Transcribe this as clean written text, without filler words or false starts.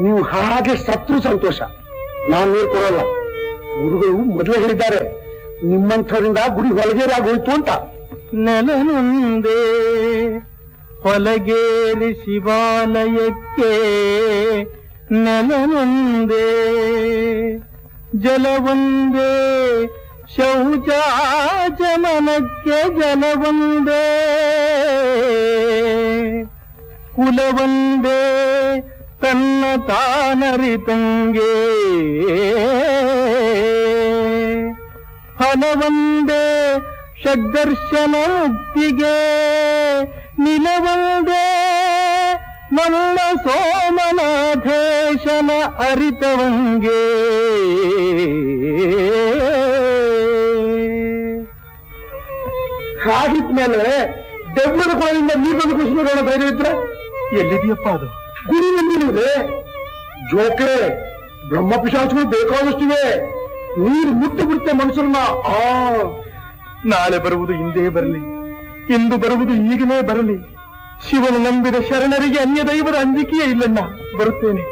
ನೀವು ಹಾಗೆ ಸತ್ರು ಸಂತೋಷ, ನಾನು ನೀರು ಕೊಡಲ್ಲ. ಗುರುಗಳು ಮೊದಲೇ ಹೇಳಿದ್ದಾರೆ, ನಿಮ್ಮಂಥವರಿಂದ ಗುಡಿ ಹೊಲಗೇರಿ ಆಗೋಯ್ತು ಅಂತ. ನೆಲನೊಂದೇ ಹೊಲಗೇರಿ ಶಿವಾಲಯಕ್ಕೆ, ನೆಲನೊಂದೇ ಜಲವೊಂದೇ ಶೌಚಾಚಮನಕ್ಕೆ, ಜಲವೊಂದೇ ಕುಲವೊಂದೇ ತನ್ನ ತಾನರಿತಂಗೆ, ಫಲವೊಂದೇ ಷಡ್ದರ್ಶನ ಮುಕ್ತಿಗೆ, ನಿಲವೊಂದೇ ನಮ್ಮ ಸೋಮನಾಥೇಶನ ಅರಿತವಂಗೆ. ಹಾಗಿದ್ಮೇಲೆ ದೆವ್ವದ ಕೊಳದಿಂದ ನೀರು ಬಂದು ಖುಷಿ ನೋಡೋಣ ಧೈರ್ಯ ಇದ್ರೆ. ಎಲ್ಲಿದೆಯಪ್ಪ ಅದು? ಗುಡಿ ಬಂದಿರುವುದೇ ಜೋಕೆ, ಬ್ರಹ್ಮ ಪಿಶಾಚಗಳು ಬೇಕಾದಷ್ಟಿವೆ. ನೀರು ಮುಟ್ಟಿ ಬಿಡುತ್ತೆ ಮನುಷ್ಯರನ್ನ. ನಾಳೆ ಬರುವುದು ಹಿಂದೆ ಬರಲಿ, ಇಂದು ಬರುವುದು ಈಗಲೇ ಬರಲಿ. ಶಿವನು ನಂಬಿದ ಶರಣರಿಗೆ ಅನ್ಯ ದೈವದ ಅಂಜಿಕೆಯೇ ಇಲ್ಲಣ್ಣ. ಬರುತ್ತೇನೆ.